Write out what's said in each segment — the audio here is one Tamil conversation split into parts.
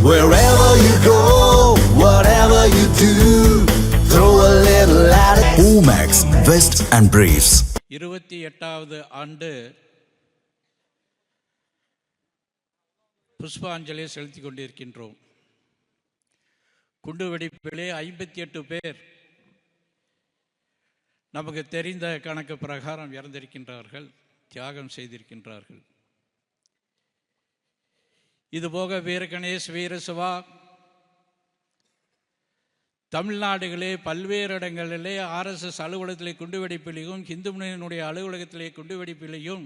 Wherever you go, whatever you do, throw a little at it. Omax, Vest and Briefs. 28வது ஆண்டு புஷ்பாஞ்சலி செலுத்திக் கொண்டிருக்கின்றோம். குண்டுவெடிப்பிலே 58 பேர் நமக்கு தெரிந்த கணக்கு பிரகாரம் இறந்திருக்கின்றார்கள், தியாகம் செய்திருக்கின்றார்கள். இதுபோக வீரகணேஷ், வீரசிவா தமிழ்நாடுகளே பல்வேறு இடங்களிலே RSS அலுவலகத்திலே குண்டுவெடிப்பிலையும், இந்து முன்னணியினுடைய அலுவலகத்திலே குண்டுவெடிப்பிலையும்,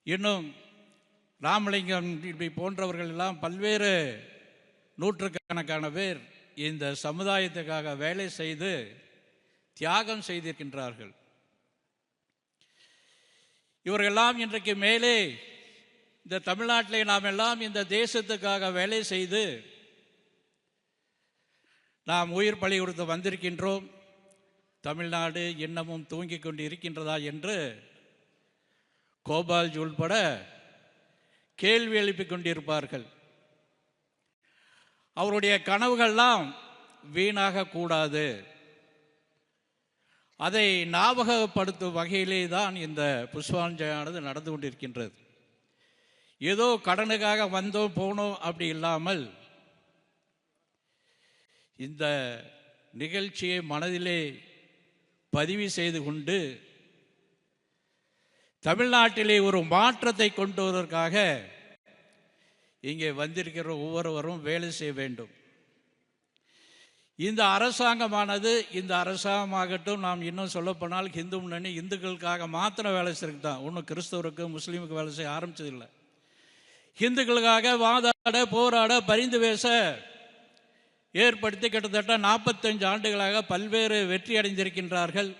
இன்னும் ராமலிங்கம் போன்றவர்கள் எல்லாம் பல்வேறு நூற்றுக்கணக்கான பேர் இந்த சமுதாயத்துக்காக வேலை செய்து தியாகம் செய்திருக்கின்றார்கள். இவர்களெல்லாம் இன்றைக்கு மேலே இந்த தமிழ்நாட்டிலே நாம் எல்லாம் இந்த தேசத்துக்காக வேலை செய்து நாம் உயிர் பலி கொடுத்து வந்திருக்கின்றோம். தமிழ்நாடு இன்னமும் தூங்கிக் கொண்டு இருக்கின்றதா என்று கோபால்ஜி உள்பட கேள்வி எழுப்பிக் கொண்டிருப்பார்கள். அவருடைய கனவுகள்லாம் வீணாக கூடாது, அதை ஞாபகப்படுத்தும் வகையிலே தான் இந்த புஷ்பாஞ்சலியானது நடந்து கொண்டிருக்கின்றது. ஏதோ கடனுக்காக வந்தோம் போனோம் அப்படி இல்லாமல் இந்த நிகழ்ச்சியை மனதிலே பதிவு செய்து கொண்டு தமிழ்நாட்டிலே ஒரு மாற்றத்தை கொண்டு வருவதற்காக இங்கே வந்திருக்கிற ஒவ்வொருவரும் வேலை செய்ய வேண்டும். இந்த அரசாங்கமானது, இந்த அரசாங்கமாகட்டும், நாம் இன்னும் சொல்லப்போனால் இந்து முன்னணி இந்துக்களுக்காக மாத்திரம் வேலை செய்யறது தான், ஒன்றும் கிறிஸ்தவருக்கு முஸ்லீமுக்கு வேலை செய்ய ஆரம்பிச்சதில்லை. இந்துக்களுக்காக வாதாட, போராட, பரிந்து பேச ஏற்படுத்தி கிட்டத்தட்ட 45 ஆண்டுகளாக பல்வேறு வெற்றி அடைந்திருக்கின்றார்கள்.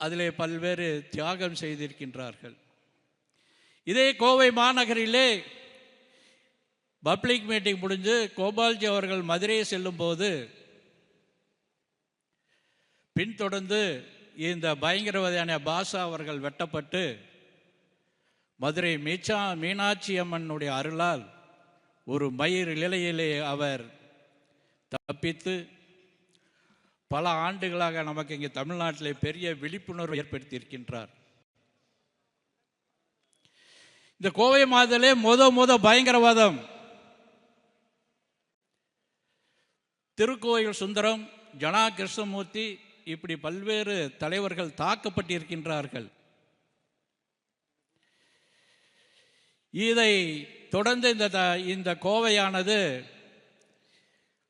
அதிலே பல்வேறு தியாகம் செய்திருக்கின்றார்கள். இதே கோவை மாநகரிலே பப்ளிக் மீட்டிங் முடிஞ்சு கோபால்ஜி அவர்கள் மதுரையை செல்லும் போது பின்தொடர்ந்து இந்த பயங்கரவாதியான பாஷா அவர்கள் வெட்டப்பட்டு மதுரை மீனாட்சி அம்மனுடைய அருளால் ஒரு மயிர் நிலையிலே அவர் தப்பித்து பல ஆண்டுகளாக நமக்கு இங்கே தமிழ்நாட்டிலே பெரிய விழிப்புணர்வு ஏற்படுத்தியிருக்கின்றார். இந்த கோவை மாதத்திலே முத பயங்கரவாதம் திருக்கோயில் சுந்தரம், ஜனா கிருஷ்ணமூர்த்தி, இப்படி பல்வேறு தலைவர்கள் தாக்கப்பட்டிருக்கின்றார்கள். இதை தொடர்ந்து இந்த கோவையானது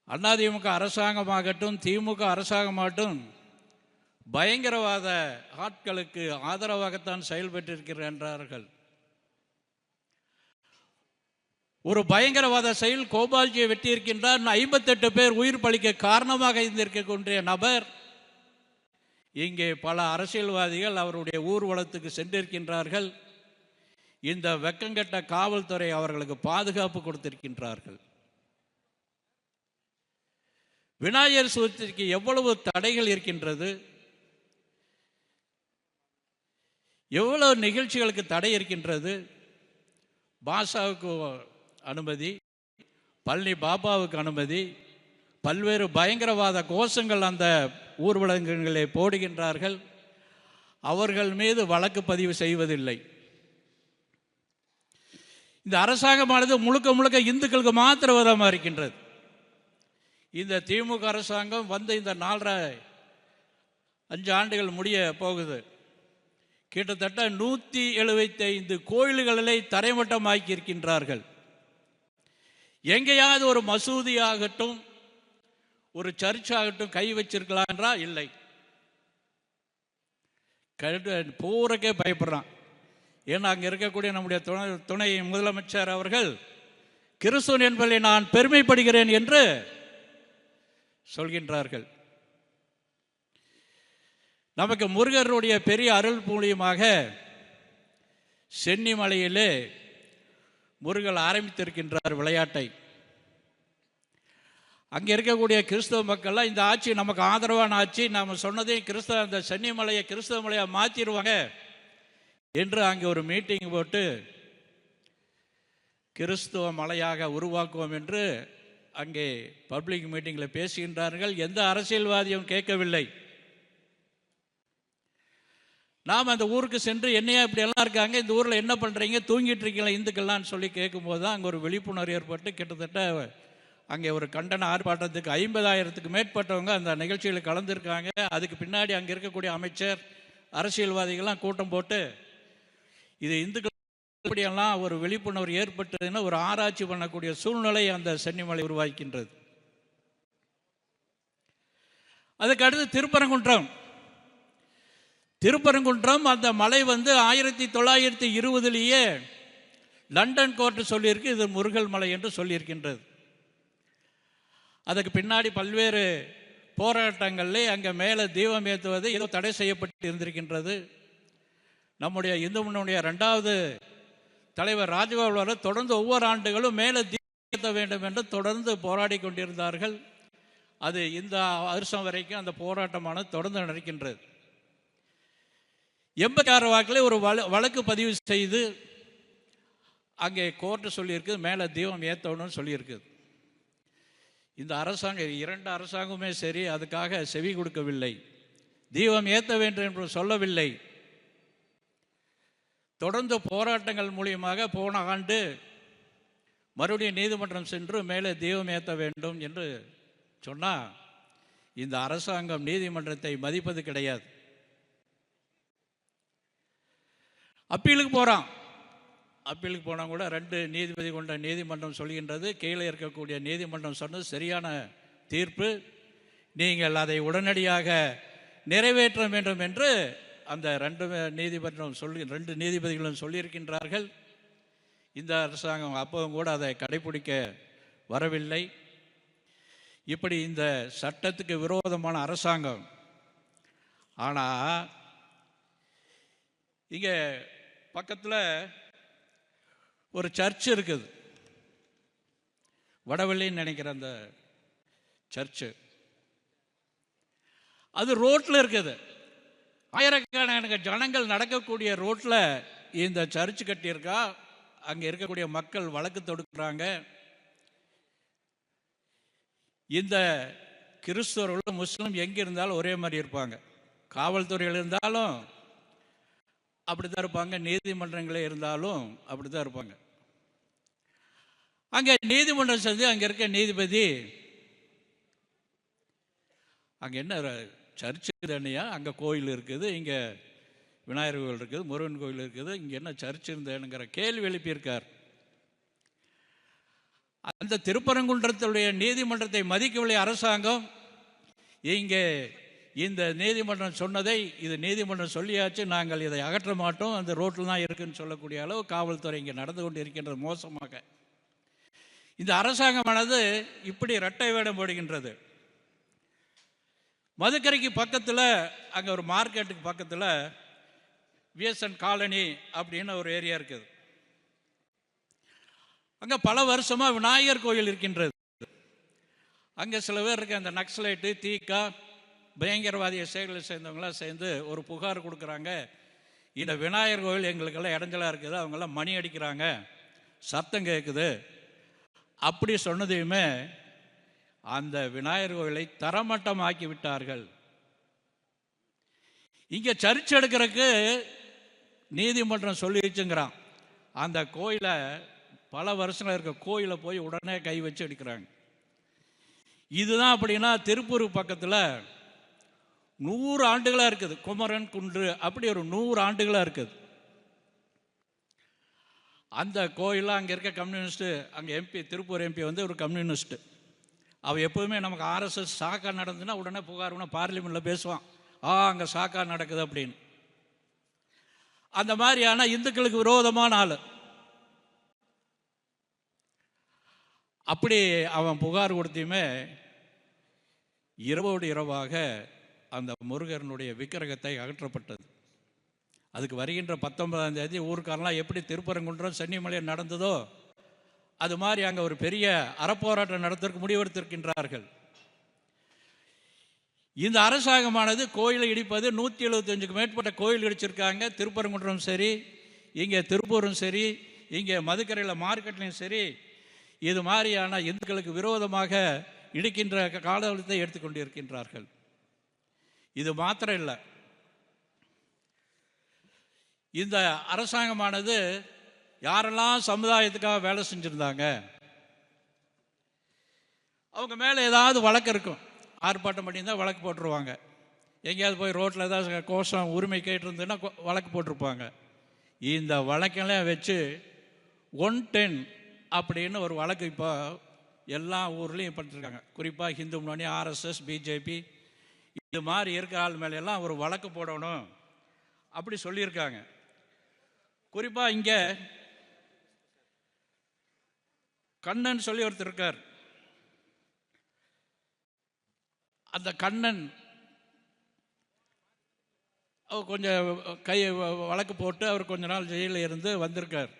அதிமுக அரசாங்கமாகட்டும், திமுக அரசாங்கமாகட்டும் பயங்கரவாத ஆட்களுக்கு ஆதரவாகத்தான் செயல்பட்டிருக்கிறார்கள். ஒரு பயங்கரவாத செயல் கோபால்ஜியை வெட்டியிருக்கின்றார். 58 பேர் உயிர் பலிக்க காரணமாக இருந்திருக்கக்கூடிய நபர் இங்கே பல அரசியல்வாதிகள் அவருடைய ஊர்வலத்துக்கு சென்றிருக்கின்றார்கள். இந்த வெக்கங்கெட்ட காவல்துறை அவர்களுக்கு பாதுகாப்பு கொடுத்திருக்கின்றார்கள். விநாயகர் சதுர்த்திக்கு எவ்வளவு தடைகள் இருக்கின்றது, எவ்வளவு நிகழ்ச்சிகளுக்கு தடை இருக்கின்றது. பாஷாவுக்கு அனுமதி, பழனி பாபாவுக்கு அனுமதி, பல்வேறு பயங்கரவாத கோஷங்கள் அந்த ஊர்வலங்களை போடுகின்றார்கள். அவர்கள் மீது வழக்கு பதிவு செய்வதில்லை. இந்த அரசாங்கமானது முழுக்க இந்துக்களுக்கு மாத்திர விரோதமாக இருக்கின்றது. இந்த திமுக அரசாங்கம் வந்து இந்த 4.5 ஆண்டுகள் முடிய போகுது. கிட்டத்தட்ட 175 கோயில்களை தரைமட்டமாக்கி இருக்கின்றார்கள். எங்கேயாவது ஒரு மசூதி ஆகட்டும், ஒரு சர்ச் ஆகட்டும் கை வச்சிருக்கலாம் என்றால் இல்லை. பூரக்கே பயப்படுறான். ஏன்னா அங்கே இருக்கக்கூடிய நம்முடைய துணை முதலமைச்சர் அவர்கள் கிறிஸ்துவன் என்பதை நான் பெருமைப்படுகிறேன் என்று சொல்கின்றார்கள். நமக்கு முருகருடைய பெரிய அருள் மூலியமாக சென்னிமலையிலே முருகர் ஆரம்பித்திருக்கின்றார் விளையாட்டை. அங்கே இருக்கக்கூடிய கிறிஸ்தவ மக்கள்லாம் இந்த ஆட்சி நமக்கு ஆதரவான ஆட்சி, நாம் சொன்னதையும் கிறிஸ்தவ அந்த சென்னிமலையை கிறிஸ்தவ மலையாக மாற்றிடுவாங்க என்று அங்கே ஒரு மீட்டிங் போட்டு கிறிஸ்துவ மலையாக உருவாக்குவோம் என்று அங்கே பப்ளிக் மீட்டிங்கில் பேசுகின்றார்கள். எந்த அரசியல்வாதியும் கேட்கவில்லை. நாம் அந்த ஊருக்கு சென்று என்னையா இப்படி எல்லாம் இருக்காங்க, இந்த ஊரில் என்ன பண்ணுறீங்க, தூங்கிட்டு இருக்கீங்களா இந்துக்கள்லாம் சொல்லி கேட்கும்போது தான் அங்கே ஒரு விழிப்புணர்வு ஏற்பட்டு கிட்டத்தட்ட அங்கே ஒரு கண்டன ஆர்ப்பாட்டத்துக்கு 50,000க்கு மேற்பட்டவங்க அந்த நிகழ்ச்சியில் கலந்துருக்காங்க. அதுக்கு பின்னாடி அங்கே இருக்கக்கூடிய அமைச்சர், அரசியல்வாதிகள்லாம் கூட்டம் போட்டு இது இந்துக்கள் இப்படியெல்லாம் ஒரு விழிப்புணர்வு ஏற்பட்டதுன்னு ஒரு ஆராய்ச்சி பண்ணக்கூடிய சூழ்நிலை அந்த சென்னிமலை உருவாக்கின்றது. அதுக்கு அடுத்து திருப்பரங்குன்றம் அந்த மலை 1920 லண்டன் கோர்ட் சொல்லியிருக்கு இது முருகல் மலை என்று சொல்லியிருக்கின்றது. அதுக்கு பின்னாடி பல்வேறு போராட்டங்களில் அங்கே மேலே தீபம் ஏற்றுவது ஏதோ தடை செய்யப்பட்டு இருந்திருக்கின்றது. நம்முடைய இந்து முன்னணிய 2வது தலைவர் ராஜகோபால் தொடர்ந்து ஒவ்வொரு ஆண்டுகளும் மேலே தீபம் ஏற்ற வேண்டும் என்று தொடர்ந்து போராடி கொண்டிருந்தார்கள். அது இந்த வருஷம் வரைக்கும் அந்த போராட்டமானது தொடர்ந்து நடக்கின்றது. 86 வாக்கில் ஒரு வழக்கு பதிவு செய்து அங்கே கோர்ட்டு சொல்லியிருக்கு மேலே தீபம் ஏற்றணும்னு சொல்லியிருக்குது. இந்த அரசாங்கம் 2 அரசாங்கமே சரி அதுக்காக செவி கொடுக்கவில்லை. தீபம் ஏற்ற வேண்டும் என்று சொல்லவில்லை. தொடர்ந்து போராட்டங்கள் மூலியமாக போன ஆண்டு மறுபடியும் நீதிமன்றம் சென்று மேலே தீபம் ஏற்ற வேண்டும் என்று சொன்னால் இந்த அரசாங்கம் நீதிமன்றத்தை மதிப்பது கிடையாது. அப்பீலுக்கு போனால் கூட 2 நீதிபதி கொண்ட நீதிமன்றம் சொல்கின்றது கீழே இருக்கக்கூடிய நீதிமன்றம் சொன்னது சரியான தீர்ப்பு, நீங்கள் அதை உடனடியாக நிறைவேற்ற வேண்டும் என்று அந்த 2 நீதிபதிகளும் சொல்லியிருக்கின்றார்கள். இந்த அரசாங்கம் அப்பவும் கூட அதை கடைபிடிக்க வரவில்லை. இப்படி இந்த சட்டத்துக்கு விரோதமான அரசாங்கம். ஆனால் இங்கே பக்கத்தில் ஒரு சர்ச் இருக்குது, வடவள்ளின்னு நினைக்கிற அந்த சர்ச்சு, அது ரோட்டில் இருக்குது. ஆயிரக்கணக்கான ஜனங்கள் நடக்கக்கூடிய ரோட்டில் இந்த சர்ச் கட்டியிருக்கா. அங்கே இருக்கக்கூடிய மக்கள் வழக்கு தொடுக்கிறாங்க. இந்த கிறிஸ்தவர்களும் முஸ்லீம் எங்கே இருந்தாலும் ஒரே மாதிரி இருப்பாங்க. காவல்துறையில் இருந்தாலும் அப்படி தான் இருப்பாங்க, நீதிமன்றங்களே இருந்தாலும் அப்படி தான் இருப்பாங்க. அங்கே நீதிமன்றம் செஞ்சு அங்கே இருக்க நீதிபதி அங்கே என்ன சர்ச்சு தானியா, அங்கே கோயில் இருக்குது, இங்கே விநாயகர் கோயில் இருக்குது, முருகன் கோயில் இருக்குது, இங்கே என்ன சர்ச் இருந்தேனுங்கிற கேள்வி எழுப்பியிருக்கார். அந்த திருப்பரங்குன்றத்துடைய நீதிமன்றத்தை மதிக்கவில்லை அரசாங்கம். இங்கே இந்த நீதிமன்றம் சொன்னதை இது நீதிமன்றம் சொல்லியாச்சு, நாங்கள் இதை அகற்ற மாட்டோம், அந்த ரோட்டில் தான் இருக்குன்னு சொல்லக்கூடிய அளவு காவல்துறை இங்கே நடந்து கொண்டு இருக்கின்றது மோசமாக. இந்த அரசாங்கமானது இப்படி இரட்டை வேடம் போடுகின்றது. மதுக்கரைக்கு பக்கத்தில் அங்கே ஒரு மார்க்கெட்டுக்கு பக்கத்தில் விஎஸ்என் காலனி அப்படின்னு ஒரு ஏரியா இருக்குது. அங்கே பல வருஷமாக விநாயகர் கோயில் இருக்கின்றது. அங்கே சில பேர் இருக்க அந்த நக்சலைட்டு தீக்கா பயங்கரவாதிய செயல்களை சேர்ந்தவங்களாம் சேர்ந்து ஒரு புகார் கொடுக்குறாங்க. இந்த விநாயகர் கோயில் எங்களுக்கெல்லாம் இடைஞ்சலாக இருக்குது, அவங்கெல்லாம் மணி அடிக்கிறாங்க, சத்தம் கேட்குது. அப்படி சொன்னதையுமே அந்த விநாயகர் கோயிலை தரமட்டமாக்கி விட்டார்கள். இங்கே சர்ச் எடுக்கிறதுக்கு நீதிமன்றம் சொல்லிடுச்சுங்கிறான். அந்த கோயிலை பல வருஷங்கள் இருக்க கோயிலை போய் உடனே கை வச்சு எடுக்கிறாங்க. இதுதான் அப்படின்னா திருப்பூர் பக்கத்தில் 100 ஆண்டுகளாக இருக்குது குமரன் குன்று, அப்படி ஒரு 100 ஆண்டுகளாக இருக்குது அந்த கோயிலில். அங்கே இருக்க கம்யூனிஸ்ட்டு, அங்கே எம்பி, திருப்பூர் எம்பி ஒரு கம்யூனிஸ்ட்டு. அவள் எப்போவுமே நமக்கு ஆர்எஸ்எஸ் சாக்கா நடந்துன்னா உடனே புகார் பார்லிமெண்ட்டில் பேசுவான், அங்கே சாக்கா நடக்குது அப்படின்னு. அந்த மாதிரியான இந்துக்களுக்கு விரோதமான ஆள். அப்படி அவன் புகார் கொடுத்தையுமே இரவோடு இரவாக அந்த முருகனுடைய விக்கிரகத்தை அகற்றப்பட்டது. அதுக்கு வருகின்ற 19ஆம் தேதி ஊருக்காரெல்லாம் எப்படி திருப்பரங்குன்றம் சென்னிமலை நடந்ததோ அது மாதிரி அங்கே ஒரு பெரிய அறப்போராட்டம் நடத்துவதற்கு முடிவெடுத்திருக்கின்றார்கள். இந்த அரசாங்கமானது கோயிலை இடிப்பது 175க்கு மேற்பட்ட கோயில் இடிச்சிருக்காங்க. திருப்பரங்குன்றம் சரி, இங்கே திருப்பூரும் சரி, இங்கே மதுக்கரையில் மார்க்கெட்லையும் சரி இது மாதிரியான இந்துக்களுக்கு விரோதமாக இடிக்கின்ற காலத்தை எடுத்துக்கொண்டு இருக்கின்றார்கள். இது மாத்திரம் இல்லை, இந்த அரசாங்கமானது யாரெல்லாம் சமுதாயத்துக்காக வேலை செஞ்சுருந்தாங்க அவங்க மேலே ஏதாவது வழக்கு இருக்கும், ஆர்ப்பாட்டம் பண்ணியிருந்தால் வழக்கு போட்டுருவாங்க. எங்கேயாவது போய் ரோட்டில் ஏதாவது கோஷம் உரிமை கேட்டிருந்ததுன்னா வழக்கு போட்டிருப்பாங்க. இந்த வழக்கெல்லாம் வச்சு 110 அப்படின்னு ஒரு வழக்கு இப்போ எல்லா ஊர்லேயும் பண்ணிருக்காங்க. குறிப்பாக ஹிந்து முன்னணி, RSS, பிஜேபி இது மாதிரி இருக்கிற ஆள் மேலெல்லாம் ஒரு வழக்கு போடணும் அப்படி சொல்லியிருக்காங்க. குறிப்பாக இங்கே கண்ணன் சொல்லி ஒருத்தர் இருக்கார். அந்த கண்ணன் அவர் கொஞ்சம் வழக்கு போட்டு அவர் கொஞ்ச நாள் ஜெயிலில் இருந்து வந்திருக்கார்.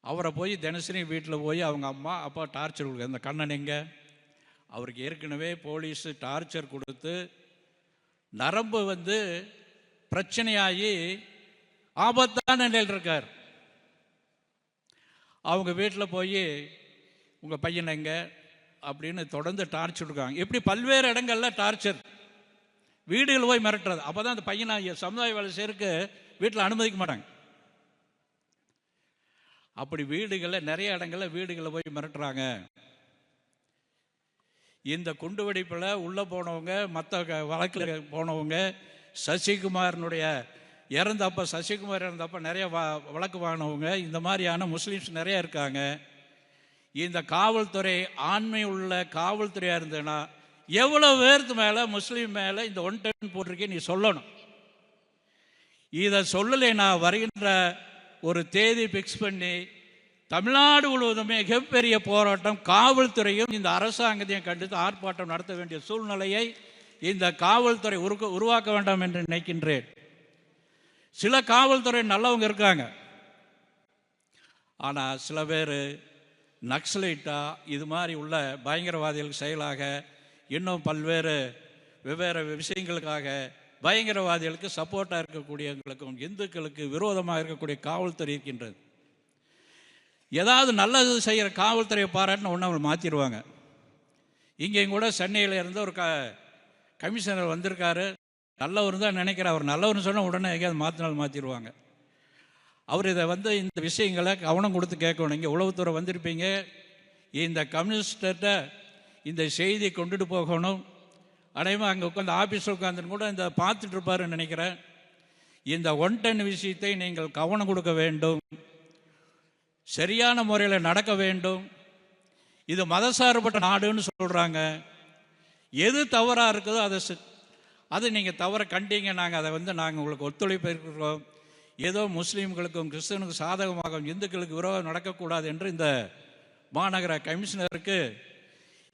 அவரை போய் தினசரி வீட்டில் போய் அவங்க அம்மா அப்பா டார்ச்சர் கொடுக்க, அந்த கண்ணன் எங்கே, அவருக்கு ஏற்கனவே போலீஸு டார்ச்சர் கொடுத்து நரம்பு பிரச்சனையாகி ஆபத்தான நிலையில் இருக்கார். அவங்க வீட்டில் போய் உங்கள் பையன் எங்கே அப்படின்னு தொடர்ந்து டார்ச்சர் இருக்காங்க. இப்படி பல்வேறு இடங்களில் டார்ச்சர், வீடுகள் போய் மிரட்டுறது. அப்போ தான் அந்த பையனை சமுதாய வேலை செய்யறதுக்கு வீட்டில் அனுமதிக்க மாட்டாங்க. அப்படி வீடுகளில் நிறைய இடங்களில் வீடுகளில் போய் மிரட்டுறாங்க. இந்த குண்டு வெடிப்பில் உள்ளே போனவங்க, மற்ற வழக்கில் போனவங்க, சசிகுமாரனுடைய இறந்தப்ப, சசிகுமார் இறந்தப்ப நிறைய வழக்கு வாங்கினவங்க, இந்த மாதிரியான முஸ்லீம்ஸ் நிறைய இருக்காங்க. இந்த காவல்துறை ஆண்மை உள்ள காவல்துறையாக இருந்ததுன்னா எவ்வளோ பேருக்கு மேலே முஸ்லீம் மேலே இந்த 110 போட்டிருக்கே நீ சொல்லணும். இதை சொல்லலைன்னா வருகின்ற ஒரு தேதி ஃபிக்ஸ் பண்ணி தமிழ்நாடு முழுவதுமே மிகப்பெரிய போராட்டம், காவல்துறையும் இந்த அரசாங்கத்தையும் கண்டித்து ஆர்ப்பாட்டம் நடத்த வேண்டிய சூழ்நிலையை இந்த காவல்துறை உருவாக்க வேண்டாம் என்று நினைக்கின்றேன். சில காவல்துறை நல்லவங்க இருக்காங்க, ஆனால் சில பேர் நக்சலைட்டா இது மாதிரி உள்ள பயங்கரவாதிகளுக்கு செயலாக இன்னும் பல்வேறு வெவ்வேறு விஷயங்களுக்காக பயங்கரவாதிகளுக்கு சப்போர்ட்டாக இருக்கக்கூடியவங்களுக்கும் இந்துக்களுக்கு விரோதமாக இருக்கக்கூடிய காவல்துறை இருக்கின்றது. ஏதாவது நல்லது செய்கிற காவல்துறையை பாராட்டின ஒன்று அவங்க மாற்றிடுவாங்க. இங்கேயும் கூட சென்னையில் இருந்து ஒரு கமிஷனர் வந்திருக்காரு, நல்லவர் தான் நினைக்கிறார். அவர் நல்லவர்னு சொன்னால் உடனே எங்கேயாவது மாற்றினாலும் மாற்றிடுவாங்க. அவர் இதை இந்த விஷயங்களை கவனம் கொடுத்து கேட்கணும். இங்கே உளவுத்துறை வந்திருப்பீங்க, இந்த கம்யூனிஸ்ட்ட இந்த செய்தியை கொண்டுட்டு போகணும். அனைவரும் அங்கே உட்காந்து ஆஃபீஸில் உட்காந்துன்னு கூட இந்த பார்த்துட்டு இருப்பாருன்னு நினைக்கிறேன். இந்த 110 விஷயத்தை நீங்கள் கவனம் கொடுக்க வேண்டும், சரியான முறையில் நடக்க வேண்டும். இது மதசார்பற்ற நாடுன்னு சொல்கிறாங்க. எது தவறாக இருக்குதோ அதை நீங்கள் தவற கண்டீங்க, நாங்கள் அதை நாங்கள் உங்களுக்கு ஒத்துழைப்பு இருக்கிறோம். ஏதோ முஸ்லீம்களுக்கும் கிறிஸ்தவனுக்கும் சாதகமாக இந்துக்களுக்கு விரோதம் நடக்கக்கூடாது என்று இந்த மாநகர கமிஷனருக்கு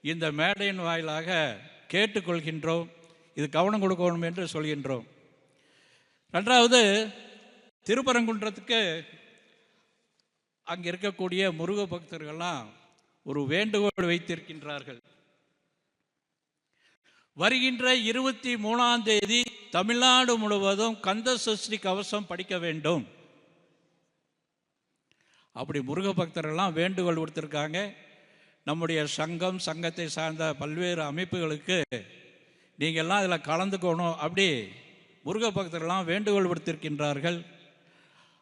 இந்த மேடையின் வாயிலாக கேட்டுக்கொள்கின்றோம். இது கவனம் கொடுக்கணும் என்று சொல்கின்றோம். ரெண்டாவது, திருப்பரங்குன்றத்துக்கு அங்கே இருக்கக்கூடிய முருக பக்தர்கள்லாம் ஒரு வேண்டுகோள் வைத்திருக்கின்றார்கள். வருகின்ற 23ஆம் தேதி தமிழ்நாடு முழுவதும் கந்த சஷ்டி கவசம் படிக்க வேண்டும். அப்படி முருக பக்தர்கள்லாம் வேண்டுகோள் கொடுத்துருக்காங்க. நம்முடைய சங்கம், சங்கத்தை சார்ந்த பல்வேறு அமைப்புகளுக்கு நீங்கள்லாம் இதில் கலந்துக்கணும் அப்படி முருக பக்தர்கள்லாம் வேண்டுகோள் விடுத்திருக்கின்றார்கள்.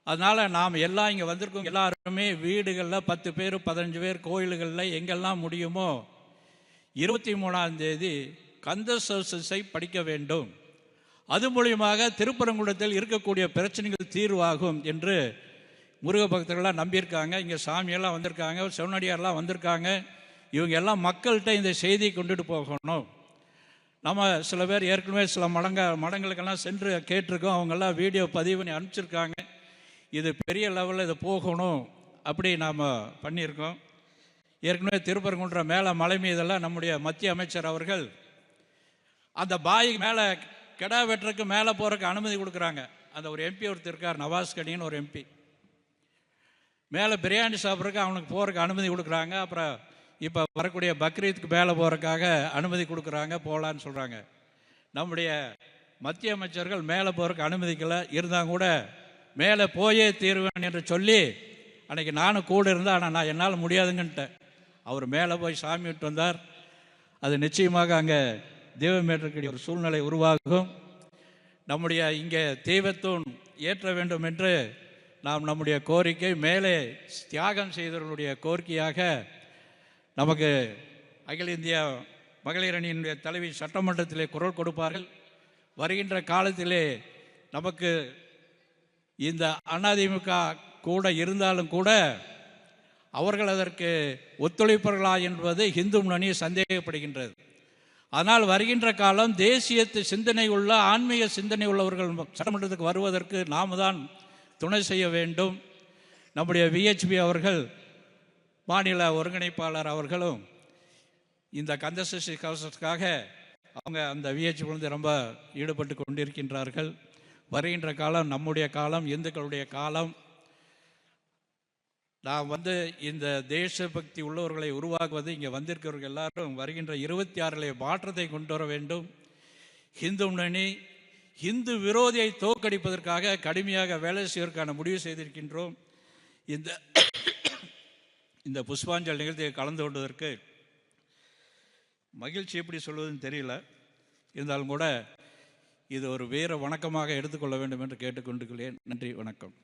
அதனால் நாம் எல்லாம் இங்கே வந்திருக்கோம், எல்லாருமே வீடுகளில் 10 பேர் 15 பேர், கோயில்களில் எங்கெல்லாம் முடியுமோ 23ஆம் தேதி கந்த சஷ்டியை படிக்க வேண்டும். அது மூலியமாக திருப்பரங்குன்றத்தில் இருக்கக்கூடிய பிரச்சனைகள் தீர்வாகும் என்று முருக பக்தர்கள்லாம் நம்பியிருக்காங்க. இங்கே சாமியெல்லாம் வந்திருக்காங்க, சிவனடியாரெலாம் வந்திருக்காங்க. இவங்க எல்லாம் மக்கள்கிட்ட இந்த செய்தியை கொண்டுட்டு போகணும். நம்ம சில பேர் ஏற்கனவே சில மடங்களுக்கெல்லாம் சென்று கேட்டிருக்கோம். அவங்கெல்லாம் வீடியோ பதிவு பண்ணி அனுப்பிச்சிருக்காங்க. இது பெரிய லெவலில் இது போகணும் அப்படி நாம் பண்ணியிருக்கோம். ஏற்கனவே திருப்பரங்குன்ற மேலே மலை மீதெல்லாம் நம்முடைய மத்திய அமைச்சர் அவர்கள் அந்த பாய்க்கு மேலே கெடா வெட்டுறதுக்கு மேலே போகிறதுக்கு அனுமதி கொடுக்குறாங்க. அந்த ஒரு எம்பி ஒருத்தர் இருக்கார், நவாஸ் கனின்னு ஒரு எம்பி, மேலே பிரியாணி சாப்பிட்றதுக்கு அவனுக்கு போகிறதுக்கு அனுமதி கொடுக்குறாங்க. அப்புறம் இப்போ வரக்கூடிய பக்ரீத்துக்கு மேலே போகிறதுக்காக அனுமதி கொடுக்குறாங்க, போகலான்னு சொல்கிறாங்க. நம்முடைய மத்திய அமைச்சர்கள் மேலே போகிறதுக்கு அனுமதிக்கலை, இருந்தால் கூட மேலே போயே தீருவேன் என்று சொல்லி அன்றைக்கி நானும் கூட இருந்தேன். ஆனால் நான் என்னால் முடியாதுங்கன்ட்டேன். அவர் மேலே போய் சாமி விட்டு வந்தார். அது நிச்சயமாக அங்கே தெய்வம் ஏற்றக்கூடிய ஒரு சூழ்நிலை உருவாகும். நம்முடைய இங்கே தெய்வத்தூண் ஏற்ற வேண்டும் என்று நாம் நம்முடைய கோரிக்கை மேலே தியாகம் செய்தவர்களுடைய கோரிக்கையாக நமக்கு அகில இந்திய மகளிர் அணியினுடைய தலைவி சட்டமன்றத்திலே குரல் கொடுப்பார்கள். வருகின்ற காலத்திலே நமக்கு இந்த அதிமுக கூட இருந்தாலும் கூட அவர்கள் அதற்கு ஒத்துழைப்பார்களா என்பது இந்து முன்னணி சந்தேகப்படுகின்றது. ஆனால் வருகின்ற காலம் தேசிய சிந்தனை உள்ள ஆன்மீக சிந்தனை உள்ளவர்கள் சட்டமன்றத்துக்கு வருவதற்கு நாம் தான் துணை செய்ய வேண்டும். நம்முடைய விஹெச்பி அவர்கள் மாநில ஒருங்கிணைப்பாளர் அவர்களும் இந்த கந்தசஷ்டி கவசத்துக்காக அவங்க அந்த விஹெச்பி வந்து ரொம்ப ஈடுபட்டு கொண்டிருக்கின்றார்கள். வருகின்ற காலம் நம்முடைய காலம், இந்துக்களுடைய காலம். நாம் வந்து இந்த தேசபக்தி உள்ளவர்களை உருவாக்குவது இங்கே வந்திருக்கிறவர்கள் எல்லாரும் வருகின்ற 26 மாற்றத்தை கொண்டு வர வேண்டும். இந்து முன்னணி இந்து விரோதியை தோற்கடிப்பதற்காக கடுமையாக வேலை செய்வதற்கான முடிவு செய்திருக்கின்றோம். இந்த புஷ்பாஞ்சல் நிகழ்ச்சியை கலந்து கொண்டதற்கு மகிழ்ச்சி எப்படி சொல்வதுன்னு தெரியல. இருந்தாலும் கூட இது ஒரு வீர வணக்கமாக எடுத்துக்கொள்ள வேண்டும் என்று கேட்டுக்கொண்டுக்கிறேன். நன்றி, வணக்கம்.